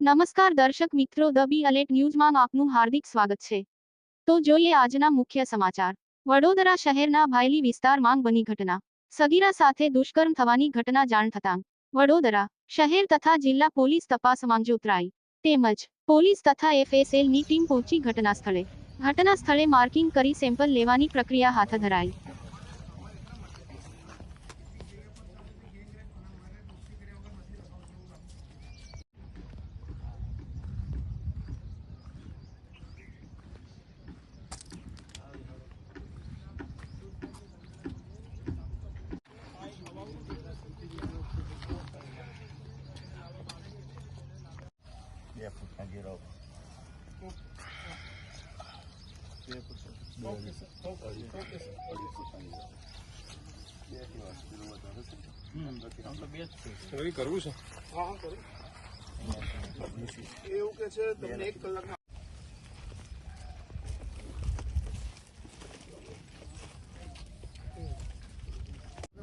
નમસ્કાર દર્શક મિત્રો, ધ બી અલર્ટ ન્યૂઝમાં આપનું હાર્દિક સ્વાગત છે। તો જોઈએ આજના મુખ્ય સમાચાર। વડોદરા શહેરના ભાયલી વિસ્તારમાં બની ઘટના। સગીરા સાથે દુષ્કર્મ થવાની ઘટના જાણ થતાં વડોદરા શહેર તથા જિલ્લા પોલીસ તપાસમાં જોતરાઈ, તેમજ પોલીસ તથા એફએસએલની ટીમ પહોંચી ઘટના સ્થળે માર્કિંગ કરી સેમ્પલ લેવાની પ્રક્રિયા હાથ ધરાઈ। કરવું છે એવું કે છે તમને 1 કલાકમાં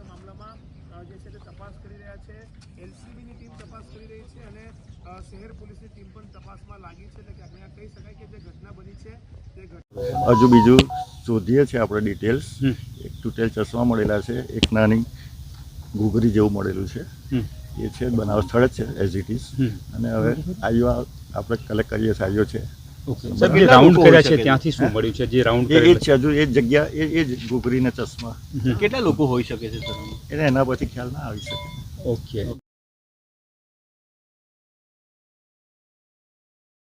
મામલામાં જે છે તે તપાસ કરી રહ્યા છે। એલસીબીની ટીમ તપાસ કરી રહી છે અને શહેર પોલીસની ટીમ પણ તપાસમાં લાગી છે। એટલે કે આપણે કહી શકાય કે જે ઘટના બની છે તે હજુ બીજું શોધીએ છીએ આપણે ડિટેલ્સ। એક તૂટેલ ચશ્મા મળેલા છે, એક નાની ઘૂઘરી જેવું મળેલું છે, એ છે બનાવ સ્થળ જ છે એઝ ઇટ ઇઝ। અને હવે આઈઓ આપણે કલેક્ટ કરીએ છીએ, આઈઓ છે રાઉન્ડ કર્યા છે, ત્યાંથી શું મળ્યું છે? જે રાઉન્ડ એ જ છે, હજુ એ જ જગ્યા એ જ ઘૂઘરીના ચશ્મા। કેટલા લોકો હોઈ શકે છે સર? એને એના પછી ખ્યાલ ના આવી શકે। ઓકે।